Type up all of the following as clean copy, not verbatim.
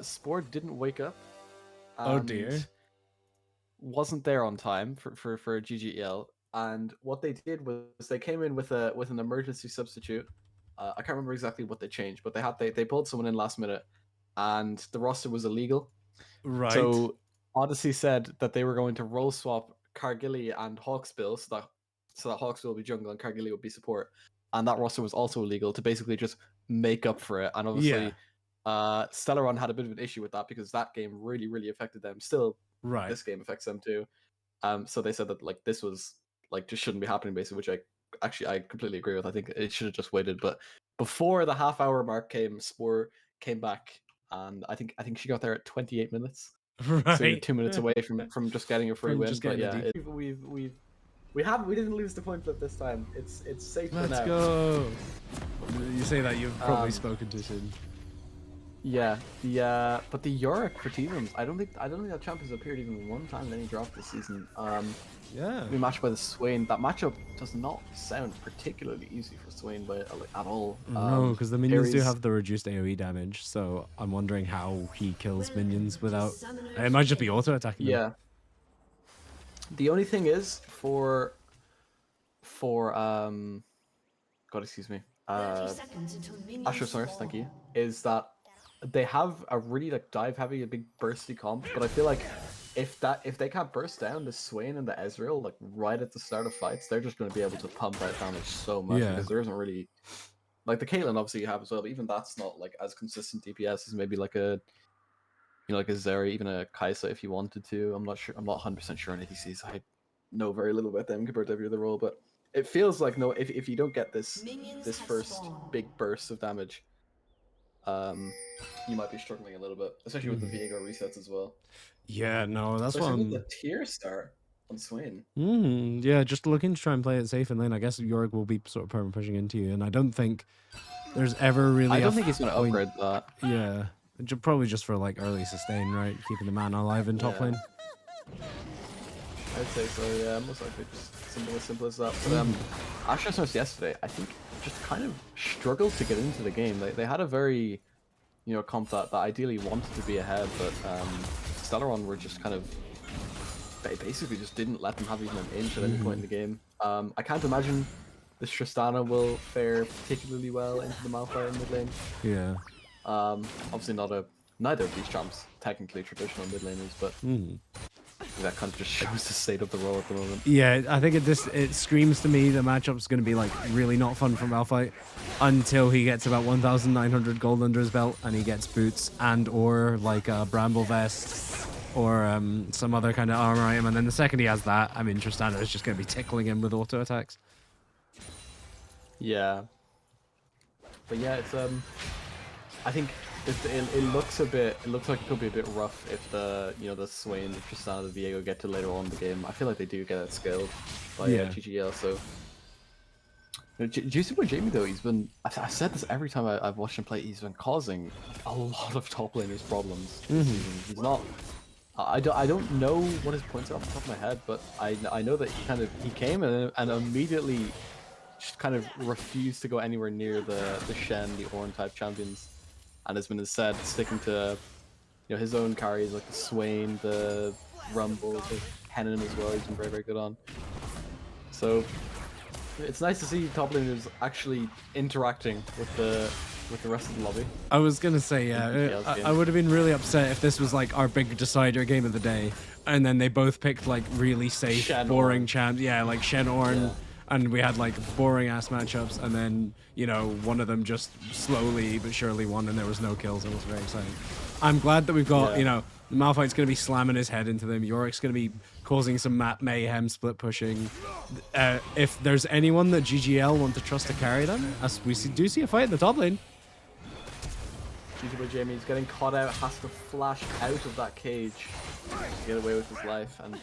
Spore didn't wake up. Oh dear. Wasn't there on time for GGEL. And what they did was they came in with an emergency substitute. I can't remember exactly what they changed, but they pulled someone in last minute, and the roster was illegal. Right. So Odyssey said that they were going to role swap Cargilly and Hawksbill, so that Hawksbill would be jungle and Cargilly would be support, and that roster was also illegal to basically just make up for it. And obviously, Stellaron had a bit of an issue with that because that game really affected them. Still, Right. this game affects them too. So they said that like this was like just shouldn't be happening basically, which I completely agree with. I think it should have just waited. But before the half-hour mark came, Spore came back, and I think she got there at 28 minutes. Right. So you're 2 minutes away from just getting a free From win. just But getting yeah, we didn't lose the point flip this time. It's safe for now. Let's go. You say that you've probably spoken too soon. Yeah, but the Yorick for T-Rooms, I don't think that champ has appeared even one time in any draft this season. Yeah. We matched by the Swain. That matchup does not sound particularly easy for Swain at all. No, because the minions do have the reduced AoE damage, so I'm wondering how he kills minions without. It might just be auto attacking. Yeah. Them. The only thing is for God, excuse me, AsstroSmurfs, thank you, is that they have a really like dive heavy, a big bursty comp, but I feel like if they can't burst down the Swain and the Ezreal like right at the start of fights, they're just going to be able to pump out damage so much because there isn't really like the Caitlyn obviously you have as well, but even that's not like as consistent DPS as maybe like a like a Zeri, even a Kaisa if you wanted to. I'm not 100% sure on ADCs. I know very little about them compared to every other role, but it feels like if you don't get this first big burst of damage, you might be struggling a little bit, especially with the Viego resets as well. Yeah, no, that's especially with the tier star on Swain. Yeah, just looking to try and play it safe, and then I guess Yorick will be sort of perma pushing into you, and I don't think there's ever really. I don't think he's going to upgrade that. Yeah, probably just for like early sustain, right? Keeping the man alive in top lane. I'd say so. Yeah, most likely just simple as that. But AsstroSmurfs yesterday, I think, just kind of struggled to get into the game. They had a very, comp that ideally wanted to be ahead, but Stellaron were just kind of, they basically just didn't let them have even an inch at any point in the game. I can't imagine this Tristana will fare particularly well into the Malphite in mid lane. Yeah. Obviously neither of these champs technically traditional mid laners, but that kind of just shows the state of the role at the moment. Yeah, I think it screams to me the matchup's going to be like really not fun for Malphite until he gets about 1,900 gold under his belt and he gets boots and or like a bramble vest or some other kind of armor item, and then the second he has that, I mean Tristana is just going to be tickling him with auto attacks. Yeah, but yeah, it's I think it looks like it could be a bit rough if the Swain, the Tristana, the Viego get to later on in the game. I feel like they do get outscaled by GGL. So Juicy Boy Jamie though, he's been, I've said this every time I've watched him play, he's been causing a lot of top laners problems. He's not. I don't know what his points are off the top of my head, but I know that he came and immediately just kind of refused to go anywhere near the Shen, the Ornn type champions, and has been instead sticking to his own carries like the Swain, the Rumble, the Kennen as well. He's been very good on. So it's nice to see top laners actually interacting with the rest of the lobby. I was gonna say, yeah, I would have been really upset if this was like our big decider game of the day, and then they both picked like really safe, boring champs. Yeah, like Shen Ornn. Yeah. And we had like boring ass matchups, and then one of them just slowly but surely won, and there was no kills. It was very exciting. I'm glad that we've got Malphite's gonna be slamming his head into them. Yorick's gonna be causing some map mayhem, split pushing. If there's anyone that GGL want to trust to carry them, as we do see a fight in the top lane. GG by Jamie is getting caught out, has to flash out of that cage to get away with his life, and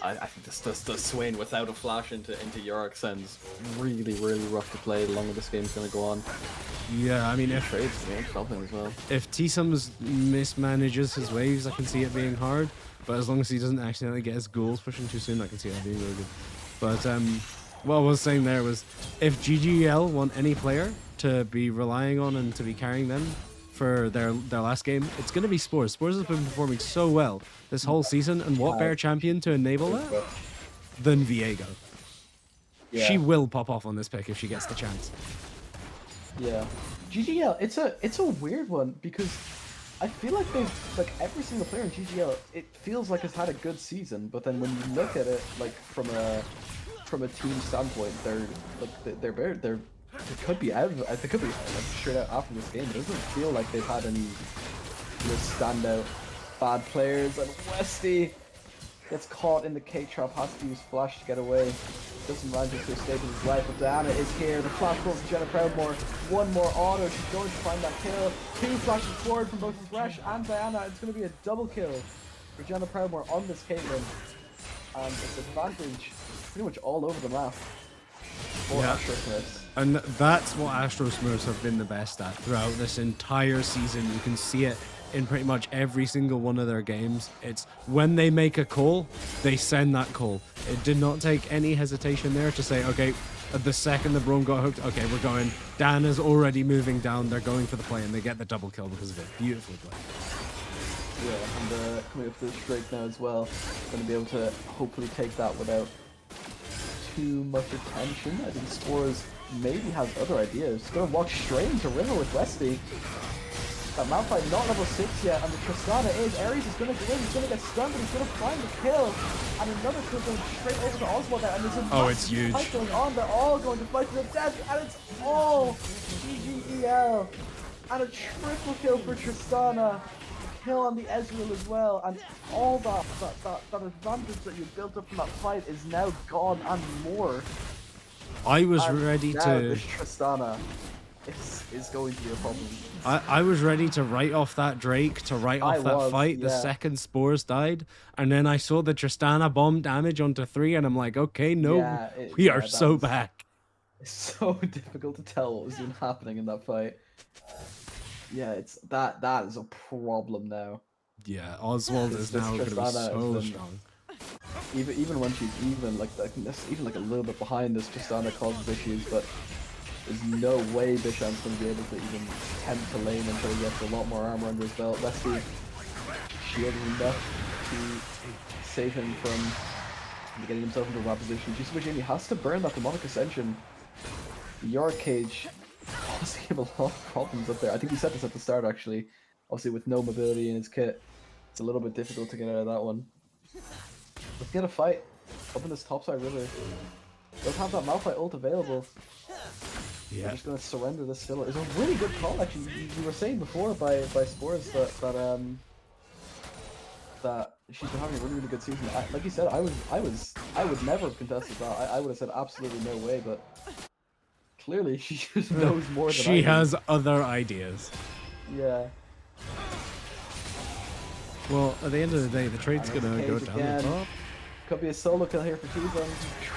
I think the Swain without a flash into Yorick sounds really rough to play the longer this game's going to go on. Yeah, I mean, if T-Sums mismanages his waves, I can see it being hard, but as long as he doesn't accidentally get his ghouls pushing too soon, I can see it being really good. But what I was saying there was, if GGL want any player to be relying on and to be carrying them for their last game, it's going to be Spores. Spores has been performing so well this whole season, and what better champion to enable that than Viego? Yeah. She will pop off on this pick if she gets the chance. Yeah, GGL. It's a weird one because I feel like every single player in GGL, it feels like it's had a good season, but then when you look at it like from a team standpoint, they could be out. They could be straight out after this game. It doesn't feel like they've had any standout bad players. And Westy gets caught in the cake trap, has to use flash to get away. Doesn't manage to escape with his life, but Diana is here. The flash goes to Jenna Proudmore. One more auto. She's going to find that kill. 2 flashes forward from both Thresh and Diana. It's going to be a double kill for Jenna Proudmore on this Caitlyn. And it's advantage pretty much all over the map for AsstroSmurfs. And that's what AsstroSmurfs have been the best at throughout this entire season. You can see it in pretty much every single one of their games. It's when they make a call, they send that call. It did not take any hesitation there to say, okay, the second the Braum got hooked, okay, we're going. Dan is already moving down. They're going for the play, and they get the double kill because of it. Beautifully played. Yeah, and coming up to the streak now as well. Going to be able to hopefully take that without too much attention. I think Spores maybe has other ideas. Going to walk straight into River with Westy. That Malphite not level 6 yet, and the Tristana is. Ares is going to go in, he's going to get stunned, but he's going to find the kill. And another kill going straight over to Oswald there, and there's a it's huge. fight going on. They're all going to fight to the death, and it's all GGEL. And a triple kill for Tristana. Kill on the Ezreal as well, and all that advantage that you built up from that fight is now gone and more. I was ready to... This Tristana is going to be a problem. I was ready to write off that Drake, to write off that fight the second Spores died, and then I saw the Tristana bomb damage onto 3, and I'm like, okay, no, we are so back. It's so difficult to tell what was even happening in that fight. Yeah, it's that is a problem now. Yeah, Oswald is now going to be so strong. Even when she's even like a little bit behind, this Tristana causes issues, but there's no way Bishamp's going to be able to even attempt to lane until he gets a lot more armor under his belt. Westy shielded enough to save him from getting himself into a bad position. Just wishing he has to burn that demonic ascension. Your cage obviously have a lot of problems up there. I think he said this at the start actually. Obviously with no mobility in his kit, it's a little bit difficult to get out of that one. Let's get a fight up in this topside river. Don't have that Malphite ult available. Yeah. I'm just gonna surrender this filler. It's a really good call actually. You were saying before by Spores that she's been having a really good season. Like you said, I would never have contested that. I would have said absolutely no way, but clearly she just knows more than she has other ideas. Yeah. Well, at the end of the day, the trade's gonna go down the top. Could be a solo kill here for T-Zones.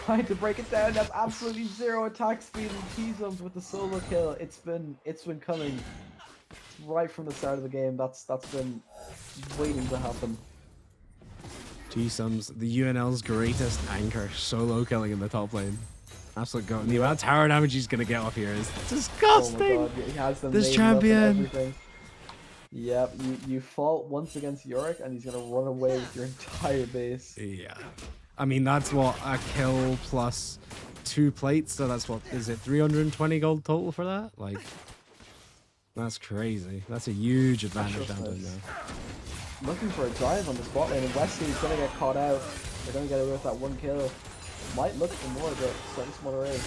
Trying to break it down. That's absolutely 0 attack speed and T-Zones with the solo kill. It's been coming right from the start of the game. That's been waiting to happen. T-Zones, the UNL's greatest anchor, solo killing in the top lane. Absolute goat. The amount of tower damage he's gonna get off here is disgusting. Oh my god, he has them this champion. Yep, you fault once against Yorick and he's gonna run away with your entire base. Yeah. I mean, that's what, a kill plus 2 plates, so that's what, is it 320 gold total for that? Like, that's crazy. That's a huge advantage down there now. Looking for a dive on the spot lane, and Wesley's gonna get caught out. They're gonna get away with that 1 kill. Might look for more, but slightly smaller A.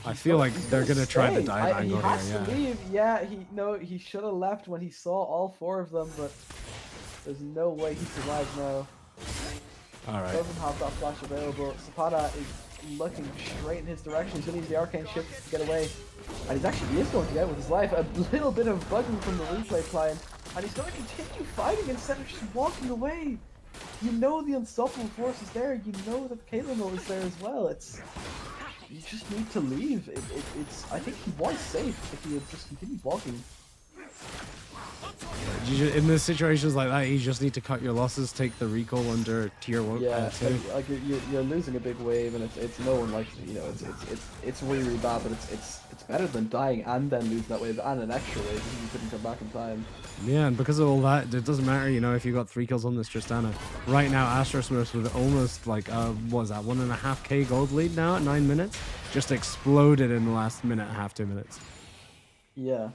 I feel like they're gonna try the dive angle here. He has to leave. Yeah, he should have left when he saw all 4 of them, but there's no way he survives now. Alright. Doesn't have that flash available. Zapata is looking straight in his direction. He's gonna use the arcane shift to get away. And he is going to get out with his life. A little bit of bugging from the replay client. And he's gonna continue fighting instead of just walking away. You know the unstoppable force is there. You know that Caitlyn is there as well. You just need to leave. I think he was safe if he had just continued walking. in the situations like that, you just need to cut your losses, take the recall under tier 1. Yeah, like you're losing a big wave, and it's no one likes it. You know, it's really, really bad, but it's better than dying and then losing that wave and an extra wave because you couldn't come back in time. Yeah, and because of all that, it doesn't matter, you know, if you got 3 kills on this Tristana. Right now, AsstroSmurfs with almost like, what was that, 1.5k gold lead now at 9 minutes? Just exploded in the last minute and a half, 2 minutes. Yeah,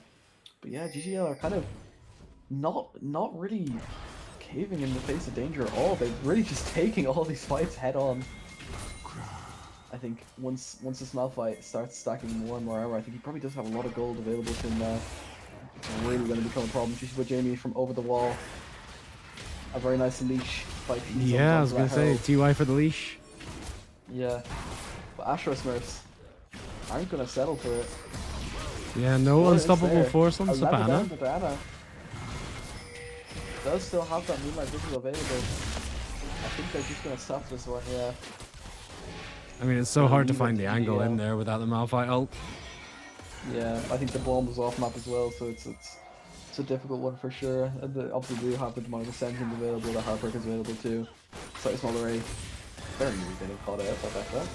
but yeah, GGL are kind of not really caving in the face of danger at all. They're really just taking all these fights head on. I think once this Malphite starts stacking more and more armor, I think he probably does have a lot of gold available to him now. It's really going to become a problem. Just with Jamie from over the wall. A very nice leash fight. Yeah, I was going to say, TY for the leash. Yeah. But AsstroSmurfs aren't going to settle for it. Yeah, no unstoppable force on Sabana. Does still have that Moonlight Vigil available. I think they're just going to stop this one, yeah. I mean, it's so hard to find the angle in there without the Malphite ult. Yeah, I think the bomb was off map as well, so it's a difficult one for sure. And obviously, we have the Demonic Ascension available, the Heartbreak is available too. Slightly smaller array. Very nearly getting caught out by Bekla.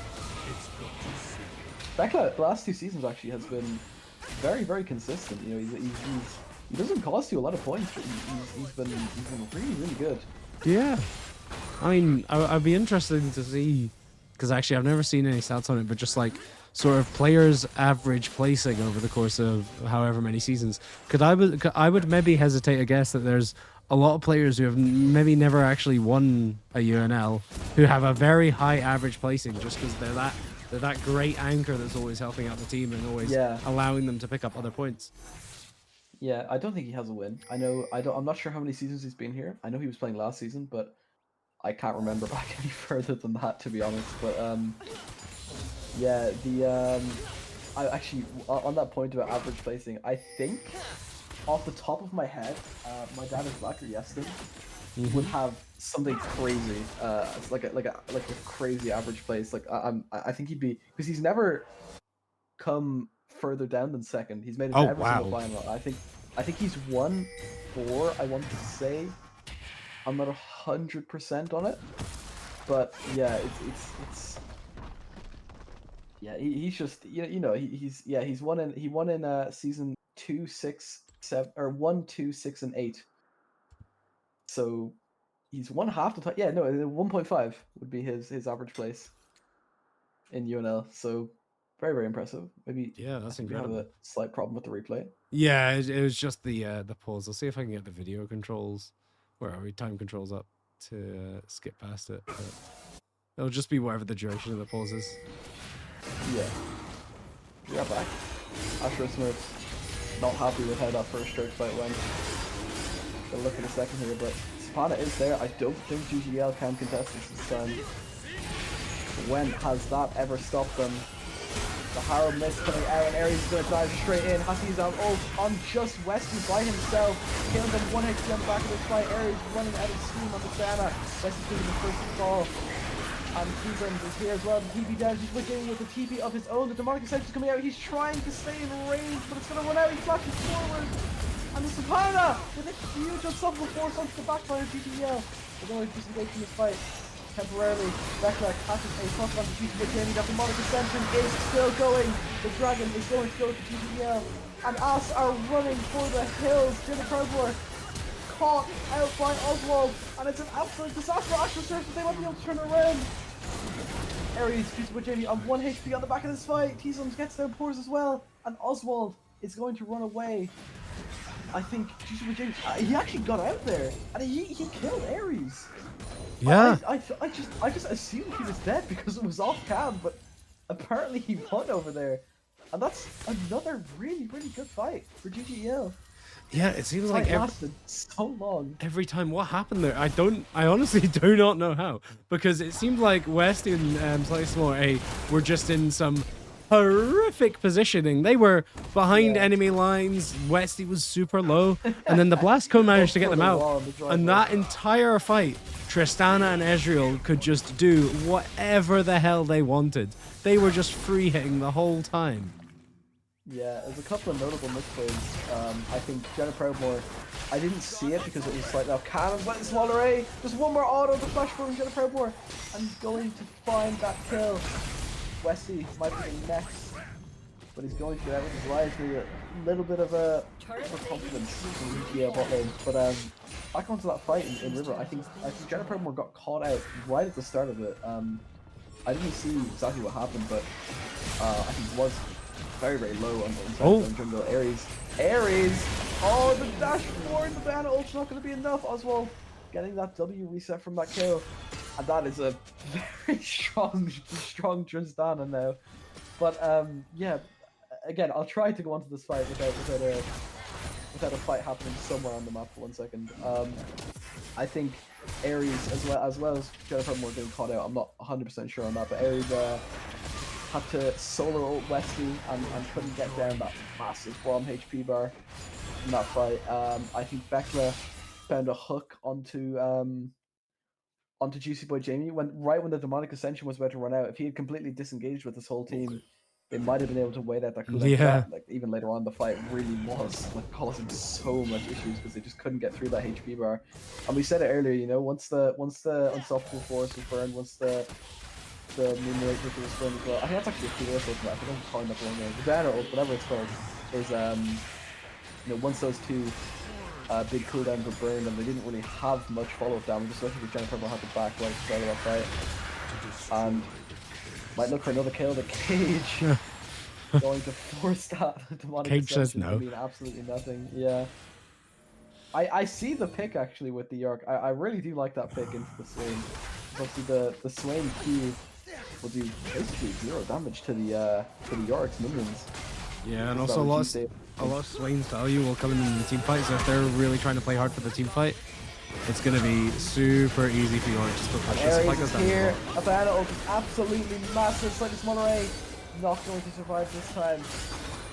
Bekla, the last 2 seasons actually has been very, very consistent. You know, he doesn't cost you a lot of points, but he's been really, really good. Yeah, I mean, I'd be interested to see, because actually I've never seen any stats on it, but just like sort of players' average placing over the course of however many seasons. I would maybe hesitate to guess that there's a lot of players who have maybe never actually won a UNL who have a very high average placing just because they're that great anchor that's always helping out the team and always allowing them to pick up other points. Yeah, I don't think he has a win. I'm not sure how many seasons he's been here. I know he was playing last season, but I can't remember back any further than that, to be honest. But yeah, I actually, on that point about average placing, I think off the top of my head, my dad is Blacker Yeston would have something crazy, like a crazy average place. Like I think he'd be, because he's never come further down than second. He's made it to every single final. I think he's won 4. I want to say. I'm not 100% on it, but yeah, it's yeah, he's just you know he won in season 2, 6, 7 or 1, 2, 6, and 8. So he's won half the time. Yeah, no, 1.5 would be his average place in UNL. So very, very impressive. Maybe that's incredible. We have a slight problem with the replay. Yeah, it was just the pause. I'll see if I can get the video controls. Where are we? Time controls up to skip past it. But it'll just be whatever the duration of the pause is. Yeah. We are back. AsstroSmurfs not happy with how that first church fight went. We'll look in a second here, but Sabana is there. I don't think GGL can contest this time. When has that ever stopped them? The Harrow Mist coming out, and Ares is going to dive straight in. Has to use out ult on just Westy by himself. Killing them 1 HP on the back of this fight. Ares running out of steam on the Sana. Westy taking the first fall. And Keeburn is here as well. The TP down. He's within with the TP of his own. The Demonic Ascension is coming out. He's trying to stay in range, but it's going to run out. He flashes forward. And the Sabana with a huge unstoppable force onto the backline of GGL. They're going to disengage from this fight. Temporarily, Bekla catches a puck on the GGL Jamie. That Demonic Ascension is still going. The Dragon is going to go to GGL. And Ass are running for the hills. Jimmy Crowdmore caught out by Oswald. And it's an absolute disaster. AsstroSmurfs, but they won't be able to turn it around. Ares beats with Jamie on 1 HP on the back of this fight. T-Sums gets down Pours as well. And Oswald is going to run away. I think Jamie, he actually got out there. And he killed Ares. Yeah. I just assumed he was dead because it was off cam, but apparently he won over there. And that's another really, really good fight for GGL. Yeah, it seems like it lasted so long. Every time, what happened there? I honestly do not know how. Because it seemed like West and Slightly Smaller A were just in some horrific positioning. They were behind enemy lines. Westy was super low. And then the Blastco managed to get them out. And that entire fight, Tristana and Ezreal could just do whatever the hell they wanted. They were just free hitting the whole time. Yeah, there's a couple of notable misplays. I think Jenna Proudmore I didn't see it because it was slightly off cannon, but it's small array. Just one more auto, the flash from Jennifer Proudmore, and he's going to find that kill. Westy might be the next, but he's going to get everything right with a little bit of a confidence in the bot lane. But back onto that fight in River, I think Jennifer Proudmore got caught out right at the start of it. I didn't see exactly what happened, but I think it was very, very low on jungle. Ares! Oh, the dash forward, the banner ult's not going to be enough. Oswald getting that W reset from that kill. And that is a very strong Tristana now. But yeah, again, I'll try to go on to this fight without a fight happening somewhere on the map for 1 second. I think Ares, as well as Jennifer Moore getting caught out, I'm not 100% sure on that, but Ares had to solo ult Westy and couldn't get down that massive bomb HP bar in that fight. I think Bekla found a hook onto Juicy Boy Jamie right when the Demonic Ascension was about to run out. If he had completely disengaged with his whole team, they might have been able to wait out that cooldown. Yeah. That, like even later on, the fight really was like causing so much issues because they just couldn't get through that HP bar. And we said it earlier, you know, once the Unstoppable Force was burned, once the Moonlight Ripper was burned as well. I think that's actually a cool ultimate. I think I'm calling that the wrong name. The banner ult, whatever it's called, is you know, once those two big cooldowns were burned and they didn't really have much follow-up damage, especially because Jennifer had to back right to start of that fight. And might look for another kill. The Cage going to force that Demonic Cage says no. I mean, absolutely nothing. Yeah. I see the pick actually with the York. I really do like that pick into the Swain. Obviously the Swain Q will do basically 0 damage to the York's minions. Yeah, and also a lot of Swain's value will come in the team fight, so if they're really trying to play hard for the team fight, it's going to be super easy for York just to push this like Ares is here. Abana ult is absolutely massive. Slightly smaller array. Not going to survive this time.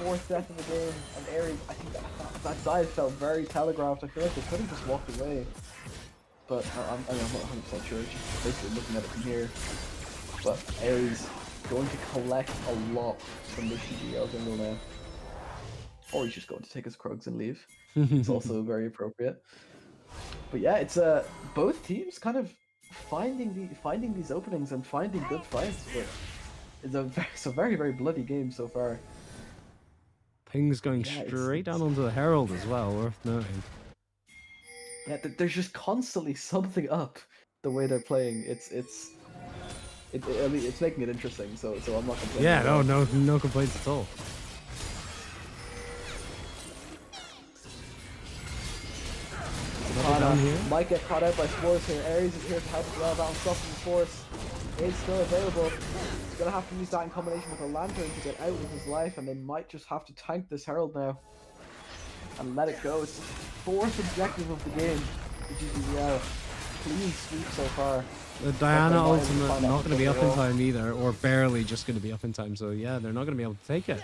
4th death of the game. And Ares, I think that dive felt very telegraphed. I feel like they could have just walked away. But I'm not 100% sure. Just basically looking at it from here. But Ares going to collect a lot from this GGL jungle now. Or he's just going to take his Krugs and leave. It's also very appropriate. But yeah, it's both teams kind of finding these openings and finding good fights. But it's a very, very bloody game so far. Ping's going straight down onto the Herald as well, worth noting. Yeah, there's just constantly something up the way they're playing. I mean, it's making it interesting, so I'm not complaining. Yeah, no complaints at all. Might get caught out by Spores here. Ares is here to help as well. That Unstoppable Force is still available. He's going to have to use that in combination with a Lantern to get out with his life, and they might just have to tank this Herald now and let it go. It's the 4th objective of the game for GGL. Clean sweep so far. The Diana ultimate not going to be up in time either, or barely just going to be up in time, so yeah, they're not going to be able to take it.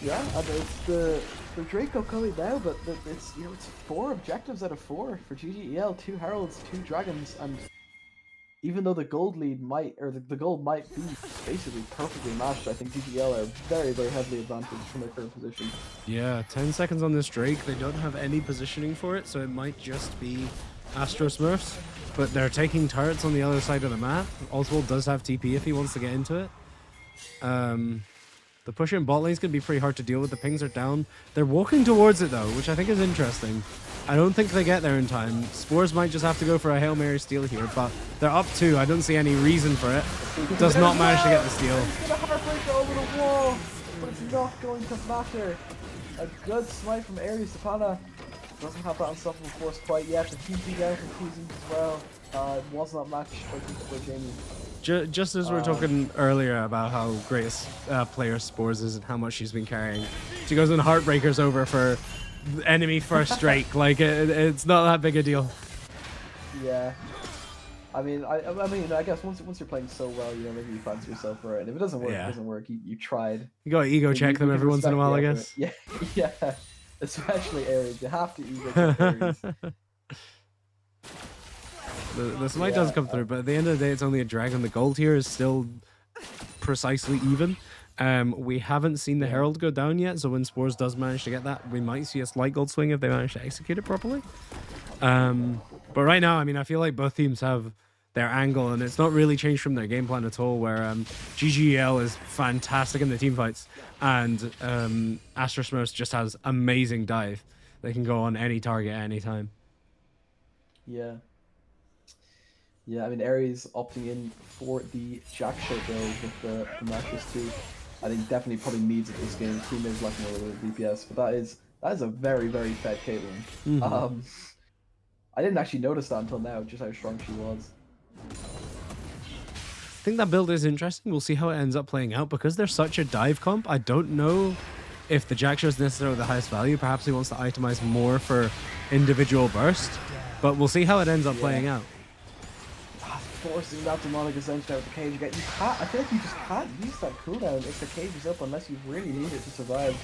Yeah, and it's the Draco coming now, but it's, you know, it's 4 objectives out of 4 for GGEL, 2 Heralds, 2 Dragons, and even though the gold lead might, or the gold might be basically perfectly matched, I think GGL are very, very heavily advantaged from their current position. Yeah, 10 seconds on this Drake, they don't have any positioning for it, so it might just be AsstroSmurfs, but they're taking turrets on the other side of the map. Oswald does have TP if he wants to get into it. The push in bot lane is going to be pretty hard to deal with. The pings are down. They're walking towards it though, which I think is interesting. I don't think they get there in time. Spores might just have to go for a Hail Mary steal here, but they're up 2. I don't see any reason for it. Does not manage to get the steal. He's going to Heartbreaker over the wall, but it's not going to matter. A good smite from Ares. Sapana doesn't have that Unstoppable Force quite yet. The TP down from Teasing as well. It was not matched by Jamie. Just as we were talking earlier about how great a player Spores is and how much she's been carrying, she goes in Heartbreakers over for enemy first Drake. Like it's not that big a deal. Yeah, I mean, I guess once you're playing so well, you know, maybe you fancy yourself for it. And if it doesn't work, it doesn't work. You tried. You gotta ego check them every once in a while, I guess. Yeah, yeah. Especially Ares, you have to ego check Ares. The smite does come through, but at the end of the day, it's only a dragon. The gold here is still precisely even. We haven't seen the Herald go down yet, so when Spores does manage to get that, we might see a slight gold swing if they manage to execute it properly. But right now, I mean, I feel like both teams have their angle, and it's not really changed from their game plan at all, where GGL is fantastic in the team fights, and AsstroSmurfs just has amazing dive. They can go on any target at any time. Yeah. Yeah, I mean, Ares opting in for the Jack shot though with the matches too. I think definitely probably needs it this game. Teammates lacking a little bit of DPS, but that is a very, very fed Caitlyn. I didn't actually notice that until now, just how strong she was. I think that build is interesting. We'll see how it ends up playing out. Because they're such a dive comp, I don't know if the Jack Show is necessarily the highest value. Perhaps he wants to itemize more for individual burst. But we'll see how it ends up playing out. Forcing that demonic ascension out of the cage again. You can't, I feel like you just can't use that cooldown if the cage is up unless you really need it to survive.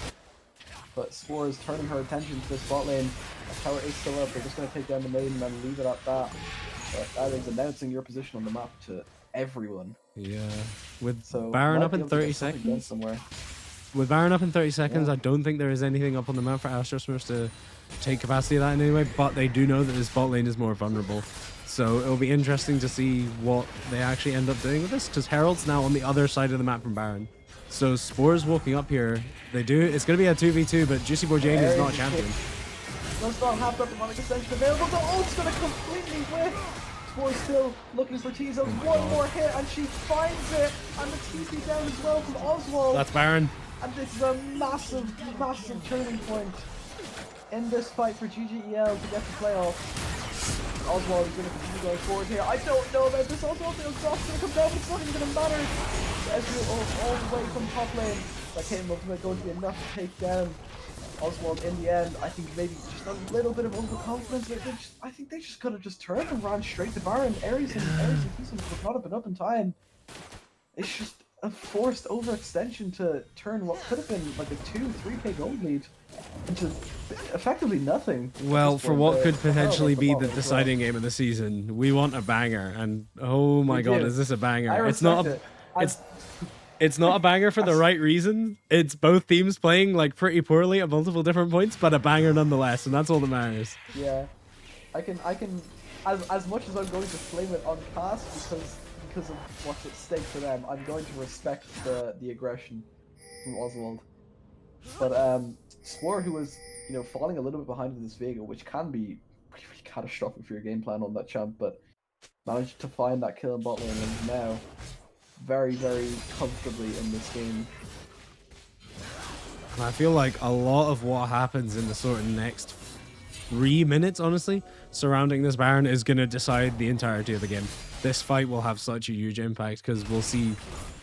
But Spore is turning her attention to this bot lane. The tower is still up. They're just going to take down the maiden and leave it at that. But that is announcing your position on the map to everyone. Yeah. With Baron up in 30 seconds. With Baron up in 30 seconds, I don't think there is anything up on the map for AsstroSmurfs to take capacity of that in any way. But they do know that this bot lane is more vulnerable. So it'll be interesting to see what they actually end up doing with this, because Herald's now on the other side of the map from Baron. So Spore's walking up here. It's going to be a 2v2, but Juicy Boy Jane is not a champion. Does not have that demonic ascension available. The ult's going to completely whiff. Spore's still looking for T-Zones. One more hit, and she finds it. And the TP down as well from Oswald. That's Baron. And this is a massive, massive turning point in this fight for GGEL to get the playoff. Oswald is going to continue going forward here. I don't know about this. Oswald, the exhaust is going to come down, but it's not even going to matter. Ezreal all the way from top lane. That came up with going to be enough to take down Oswald in the end. I think maybe just a little bit of overconfidence. I think they just could have just turned and ran straight to Baron. Ares and Keeson would not have been up in time. It's just a forced overextension to turn what could have been like a 2-3k gold lead into effectively nothing. Well, for what could potentially be the deciding game of the season, we want a banger, and oh my god, is this a banger? It's not it's not a banger for the right reason. It's both teams playing like pretty poorly at multiple different points, but a banger nonetheless, and that's all that matters. Yeah, I can as much as I'm going to flame it on cast because of what's at stake for them, I'm going to respect the aggression from Oswald. But Spore, who was falling a little bit behind in this Vega, which can be pretty catastrophic for your game plan on that champ, but managed to find that kill in bot lane and is now very, very comfortably in this game. And I feel like a lot of what happens in the sort of next 3 minutes, honestly, surrounding this Baron is going to decide the entirety of the game. This fight will have such a huge impact because we'll see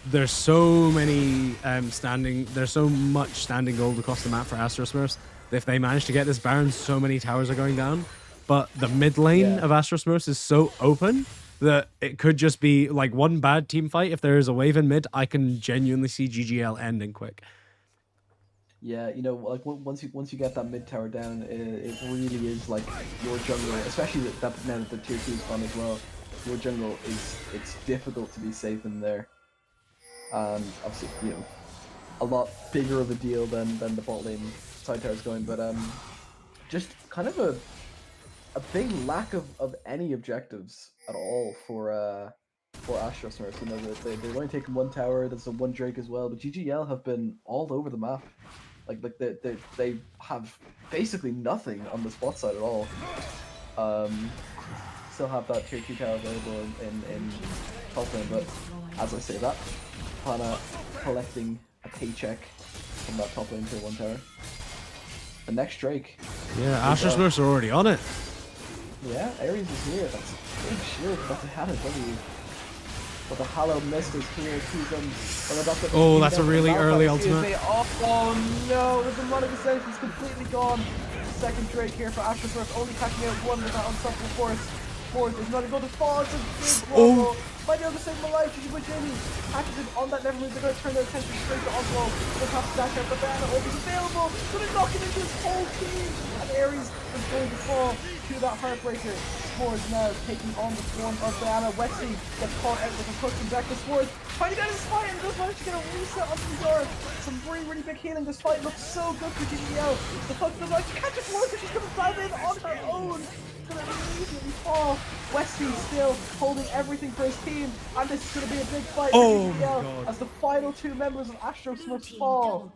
there's so many there's so much standing gold across the map for AsstroSmurfs. If they manage to get this Baron, so many towers are going down. But the mid lane of AsstroSmurfs is so open that it could just be like one bad team fight. If there is a wave in mid, I can genuinely see GGL ending quick. Yeah, like once you get that mid tower down, it really is like your jungle, especially that now that the tier 2 is gone as well. Your jungle it's difficult to be safe in there. And obviously, a lot bigger of a deal than the bot lane side tower is going, but just kind of a big lack of any objectives at all for AsstroSmurfs. They've only taken one tower. There's a one Drake as well, but GGL have been all over the map. Like they have basically nothing on the spot side at all. Still have that tier 2 tower available in top lane, but as I say that, Hana collecting a paycheck from that top lane tier 1 tower. The next Drake. Yeah, AsstroSmurfs are already on it. Yeah, Ares is here. That's a big shield, but they had a W. But the Hollow Mist is here to them. Oh, that's a really early ultimate. Oh no, the demonic ascension is completely gone. Second Drake here for AsstroSmurfs, only catching out one with that unstoppable force. Fourth is not going to fall. It's a big roll. Might be able to save my life. She's with Jamie. Catches it on that never move. They're going to turn their attention straight to Oswald. They'll have to dash out the banner. Ult is available. Going to knock it into his whole team. And Ares is going to fall to that Heartbreaker. Spores now taking on the form of Diana. Wesley gets caught out with a hook from back to Spores. Fighting out his fight and does manage to get a reset on Zora. Some really big healing. This fight looks so good for GGL. The hook does like, she can't just work, she's gonna dive in on her own. Gonna immediately fall. Wesley still holding everything for his team, and this is gonna be a big fight for GGL as the final 2 members of AsstroSmurfs fall.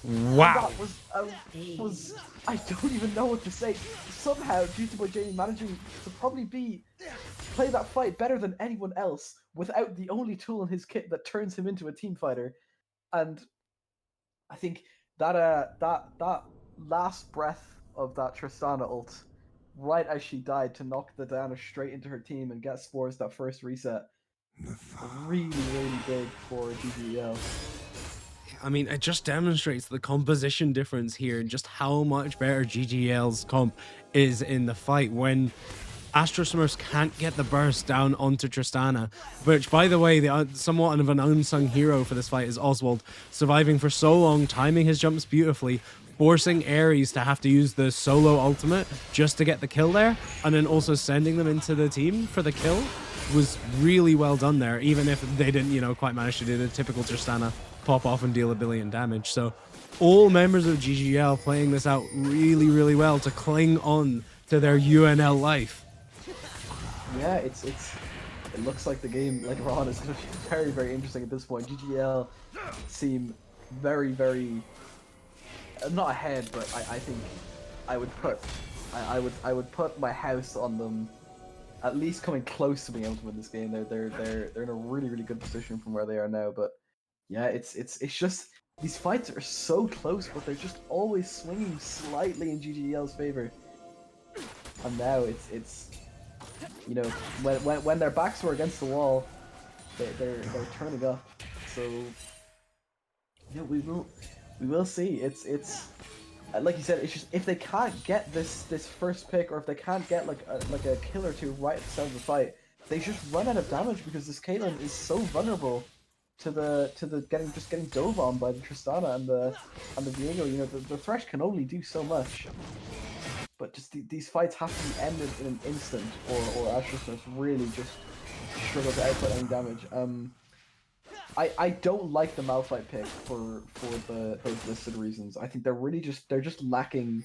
Wow. That was I don't even know what to say. Somehow, due to Jamie managing to probably play that fight better than anyone else without the only tool in his kit that turns him into a team fighter, and I think that that last breath of that Tristana ult, right as she died, to knock the Diana straight into her team and get Spores that first reset, really big for GGL. I mean, it just demonstrates the composition difference here and just how much better GGL's comp is in the fight when AsstroSmurfs can't get the burst down onto Tristana, which, by the way, somewhat of an unsung hero for this fight is Oswald, surviving for so long, timing his jumps beautifully, forcing Ares to have to use the solo ultimate just to get the kill there, and then also sending them into the team for the kill was really well done there, even if they didn't, you know, quite manage to do the typical Tristana pop off and deal a billion damage. So all members of GGL playing this out really well to cling on to their UNL life. Yeah, it looks like the game later on is going to be very interesting at this point. GGL seem very not ahead, but I think I would put my house on them at least coming close to being able to win this game. They're in a really good position from where they are now. But yeah, it's just these fights are so close, but they're just always swinging slightly in GGL's favor. And now it's you know, when their backs were against the wall, they're turning up. So yeah, we will see. It's like you said, it's just if they can't get this first pick, or if they can't get like a kill or two right at the start of the fight, they just run out of damage because this Caitlyn is so vulnerable to the getting dove on by the Tristana and the Viego. You know, the Thresh can only do so much. But just these fights have to be ended in an instant, or AsstroSmurfs really just struggle to output any damage. I don't like the Malphite pick for those listed reasons. I think they're just lacking.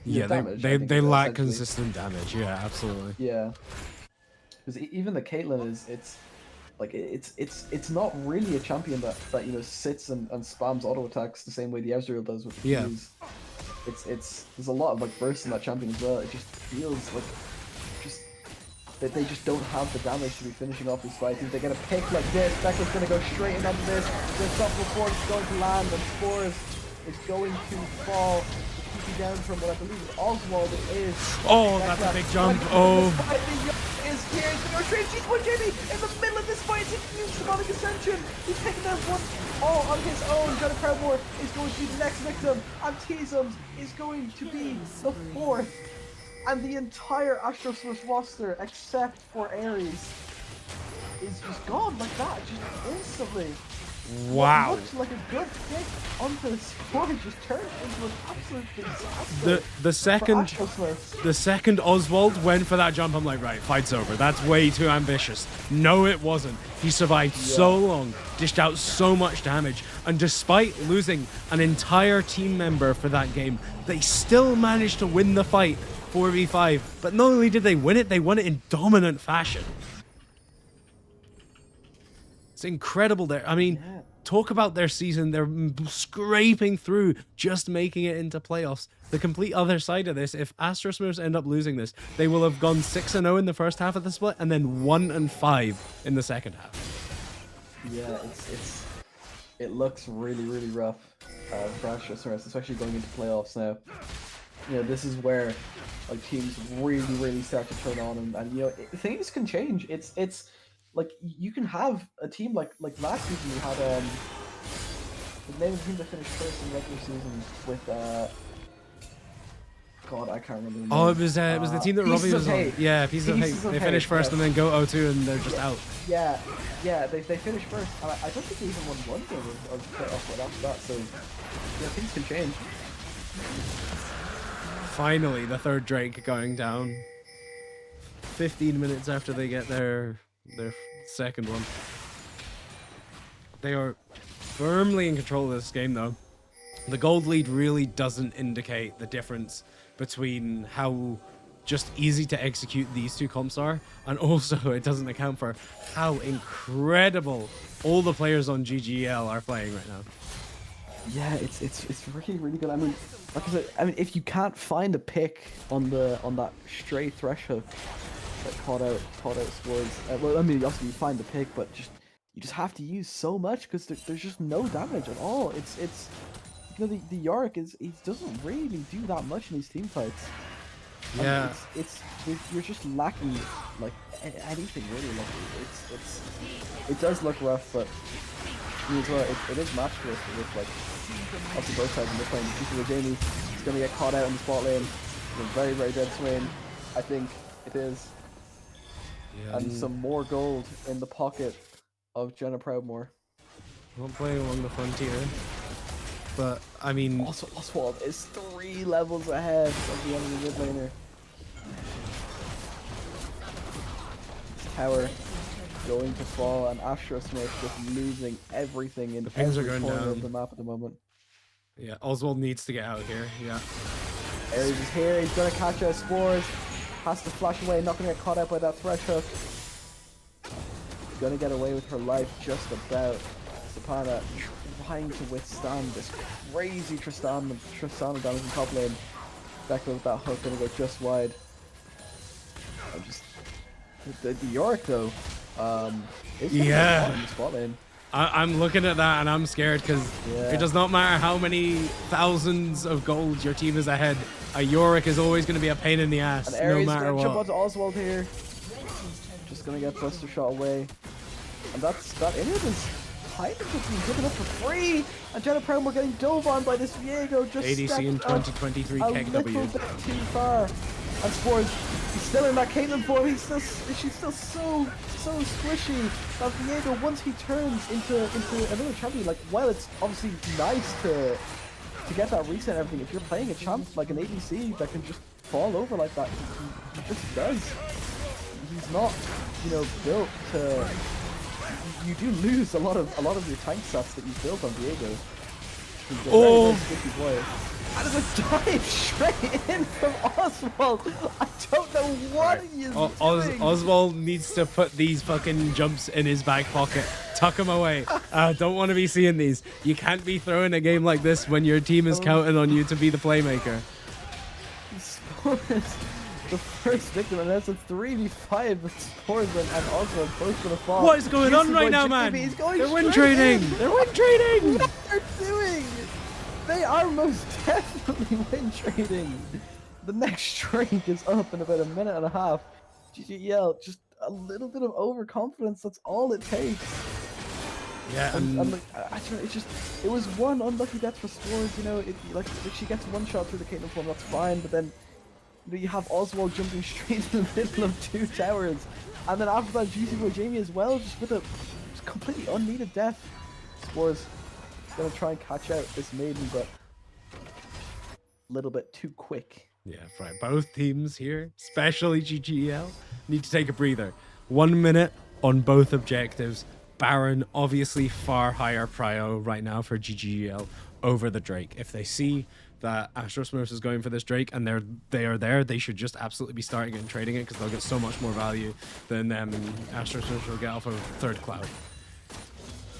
Yeah, damage. they lack consistent damage. Yeah, absolutely. Yeah, because even the Caitlyn it's not really a champion that you know sits and spams auto attacks the same way the Ezreal does with the Qs. There's a lot of like bursts in that champion as well. It just feels like that they just don't have the damage to be finishing off these fights. If they get a pick like this, Becca's going to go straight in onto this. The unstoppable force is going to land, and Spores is going to fall. To keep you down from what I believe is Oswald. It is. Oh, that's a big jump. Oh. Is here. He's going to go straight. She's put Jimmy in the middle of this fight. It's a huge symbolic ascension. He's taking that one all on his own. Jonah Proudmore is going to be the next victim, and T-Zums is going to be the fourth. And the entire AsstroSmurfs roster, except for Ares, is just gone like that, just instantly. Wow. What looks like a good pick onto the squad just turned into an absolute disaster. The second Oswald went for that jump, I'm like, right, fight's over. That's way too ambitious. No, it wasn't. He survived so long, dished out so much damage, and despite losing an entire team member for that game, they still managed to win the fight 4v5. But not only did they win it in dominant fashion. It's incredible there. I mean, talk about their season. They're scraping through, just making it into playoffs. The complete other side of this, if AsstroSmurfs end up losing this, they will have gone 6-0 in the first half of the split, and then 1-5 in the second half. Yeah, it looks really rough for AsstroSmurfs, especially going into playoffs now. You know, this is where like teams really start to turn on, and you know, things can change. It's like you can have a team like last season. You had the name of the team that finished first in the regular season with God, I can't remember the name. Oh, it was the team that Robbie was on. Yeah, Pieces of Hate. They finished first and then go 0-2 and they're just out. Yeah, they finished first, and I don't think they even won one game of playoff right after that. So yeah, things can change. Finally, the third Drake going down. 15 minutes after they get their second one. They are firmly in control of this game, though. The gold lead really doesn't indicate the difference between how just easy to execute these two comps are, and also it doesn't account for how incredible all the players on GGL are playing right now. Yeah, it's really, really good. I mean, like I said, if you can't find a pick on that stray thresh hook that caught out Swords, well, I mean, obviously you find the pick, but you just have to use so much because there's just no damage at all. It's you know, the Yorick he doesn't really do that much in these team fights. Yeah, you're just lacking like anything really. Like it does look rough, but as well, it is matched with like obviously both sides in the playing. Juicy Jamie is gonna get caught out in the spot lane. It's a very, very dead swing. I think it is. Yeah, and some more gold in the pocket of Jenna Proudmoore. Not playing along the frontier. But, I mean... Also, Oswald is 3 levels ahead of the enemy mid laner. This tower going to fall, and AsstroSmurfs just losing everything in every corner of the map at the moment. Yeah, Oswald needs to get out of here, yeah. Ares is here, he's going to catch out Spores. Has to flash away, not going to get caught out by that thresh hook. Going to get away with her life just about. Sapana trying to withstand this crazy Tristana damage in top lane. Back with that hook, gonna go just wide. The Yorick though, is in the spot lane. I'm looking at that and I'm scared because it does not matter how many thousands of gold your team is ahead, a Yorick is always going to be a pain in the ass, and Ares no matter what. Jump onto Oswald here, just gonna get Buster shot away, and that inhib is kind of just being given up for free, and Jenna Proudmoore getting dove on by this Viego, just ADC in 2023 KW. A little bit too far. And Spores, he's still in that Caitlyn form, she's still so squishy. That Viego, once he turns into another champion, like, while it's obviously nice to get that reset and everything, if you're playing a champ like an ADC that can just fall over like that, he just does. He's not, you know, built to... You do lose a lot of your tank stats that you built on Viego. He's a very sticky boy. And it's a dive straight in from Oswald. I don't know what he is doing. Oswald needs to put these fucking jumps in his back pocket. Tuck them away. Don't want to be seeing these. You can't be throwing a game like this when your team is counting on you to be the playmaker. The first victim, and that's a 3v5 with Spores and Oswald both gonna fall. What is going on right now, man? They're win trading! They're win trading! What they're doing? They are most definitely win trading. The next drink is up in about a minute and a half. GGL, just a little bit of overconfidence, that's all it takes. Yeah, and like, it was one unlucky death for Spores, you know, like she gets one shot through the Caitlyn form, that's fine, but then you have Oswald jumping straight in the middle of 2 towers, and then after that Juicy Boy Jamie as well, just with a completely unneeded death. Spores gonna try and catch out this maiden, but a little bit too quick. Yeah, right. Both teams here, especially GGL, need to take a breather. 1 minute on both objectives. Baron obviously far higher prio right now for GGL over the Drake. If they see that AsstroSmurfs is going for this Drake and they are there, they should just absolutely be starting it and trading it because they'll get so much more value than AsstroSmurfs will get off of third cloud.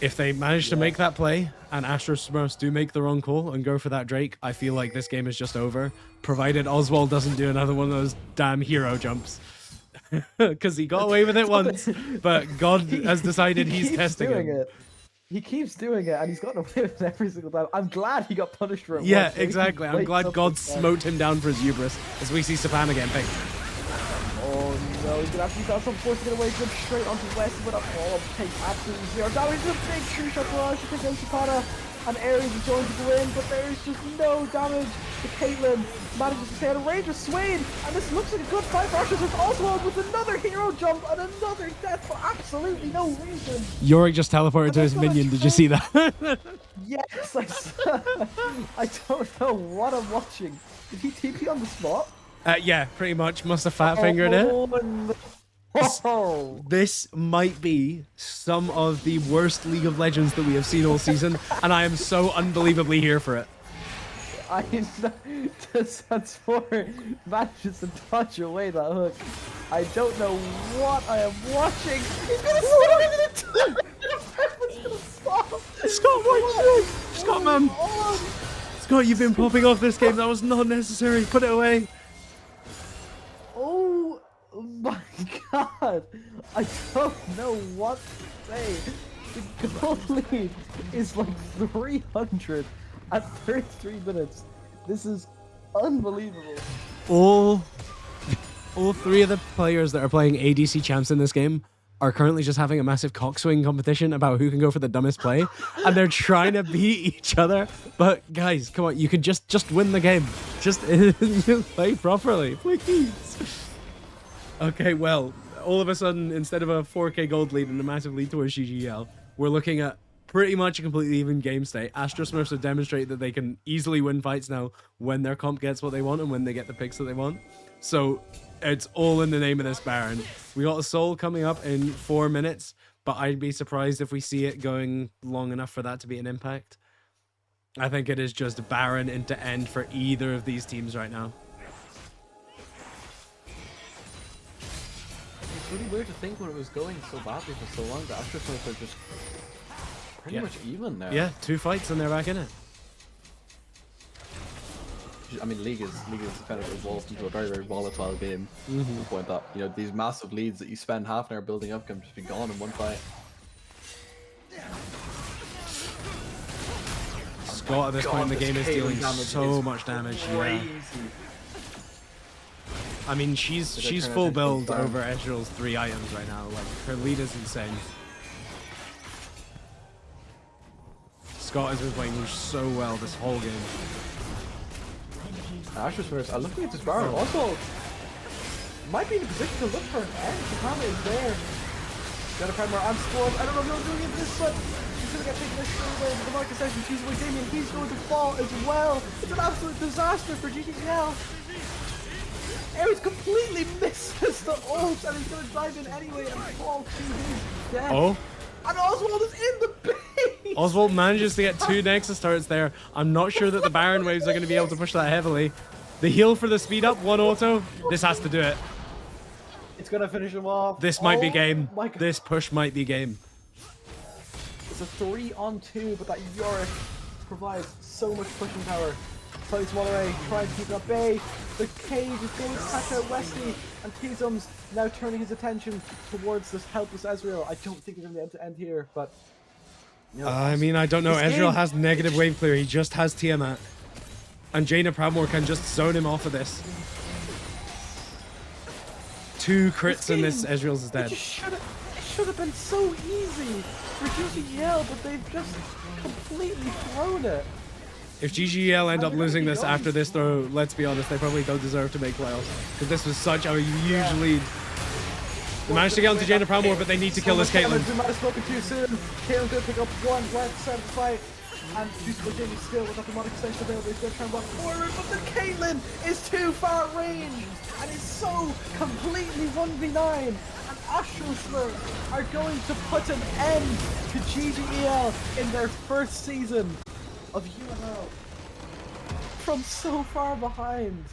If they manage to make that play and AsstroSmurfs do make the wrong call and go for that Drake, I feel like this game is just over, provided Oswald doesn't do another one of those damn hero jumps. Because he got away with it once, but God has decided he's testing him. He keeps doing it, and he's gotten away with it every single time. I'm glad he got punished for it. Yeah, exactly. I'm glad God smote him down for his hubris, as we see Sapana getting picked. Oh no, he's gonna have to use that some force to get away, jump straight onto West, but takes absolutely 0 damage. It's a big true shot barrage to take out Sapana, and Ares is going to go in, but there's just no damage. The Caitlyn manages to stay out of range of Swain, and this looks like a good fight for Ashes with Oswald with another hero jump and another death for absolutely no reason. Yorick just teleported to his minion. Did you see that? Yes, I saw. I don't know what I'm watching. Did he TP on the spot? Yeah, pretty much. Must have fat fingered it. This might be some of the worst League of Legends that we have seen all season, and I am so unbelievably here for it. That's for manages to dodge away that hook. I don't know what I am watching. He's gonna stop. Scott, what? Scott, man. Scott, you've been popping off this game. That was not necessary. Put it away. Oh my god. I don't know what to say. The goal lead is like 300 at 33 minutes. This is unbelievable. All three of the players that are playing ADC champs in this game are currently just having a massive cockswing competition about who can go for the dumbest play, and they're trying to beat each other. But guys, come on, you can just win the game. Just play properly, please. Okay, well, all of a sudden, instead of a 4K gold lead and a massive lead towards GGL, we're looking at pretty much a completely even game state. AsstroSmurfs have demonstrated that they can easily win fights now when their comp gets what they want and when they get the picks that they want. So it's all in the name of this Baron. We got a Soul coming up in 4 minutes, but I'd be surprised if we see it going long enough for that to be an impact. I think it is just Baron into end for either of these teams right now. It's really weird to think when it was going so badly for so long that AsstroSmurfs are just pretty much even there. Yeah, 2 fights and they're back in it. I mean, League is kind of evolved into a very, very volatile game. To the point that, you know, these massive leads that you spend half an hour building up can just be gone in one fight. Scott at this point in the game is dealing so much damage. Yeah. I mean, she's full build over Ezreal's 3 items right now. Like, her lead is insane. Scott has been playing so well this whole game. AsstroSmurfs are looking at this Baron. Also, might be in a position to look for an end. The camera is there. Got a Primer on Storm. I don't know if he's doing this, but he's going to get taken straight away. But the Marcus Session chooses away Damien. He's going to fall as well. It's an absolute disaster for GGL. Ares completely misses the ult, and he's going to dive in anyway and fall to his death. Oh. And Oswald is in the base! Oswald manages to get 2 Nexus turrets there. I'm not sure that the Baron waves are going to be able to push that heavily. The heal for the speed up, 1 auto. This has to do it. It's going to finish him off. This might be game. This push might be game. It's a 3-on-2, but that Yorick provides so much pushing power. Slightly smaller A, trying to keep it at bay. The cage is going to catch out Wesley, and Kizum's now turning his attention towards this helpless Ezreal. I don't think they're going to be able to end here, but... You know, I mean, I don't know. Ezreal has negative wave clear. He just has Tiamat. And Jaina Proudmoore can just zone him off of this. 2 crits and this Ezreal's is dead. It should have been so easy for GGL, but they've just completely thrown it. If GGL end up losing this after this throw, let's be honest, they probably don't deserve to make playoffs. Because this was such a huge lead. They managed to get onto Jaina Proudmoore, but they need to kill this Caitlyn. We might have spoken too soon. Caitlyn's going to pick up 1 left side of the fight. And Juiceable Jamie still with that demonic extension available. He's going to try and block forward, but the Caitlyn is too far range. And is so completely 1v9. And AsstroSmurfs are going to put an end to GGEL in their first season of UNL. From so far behind.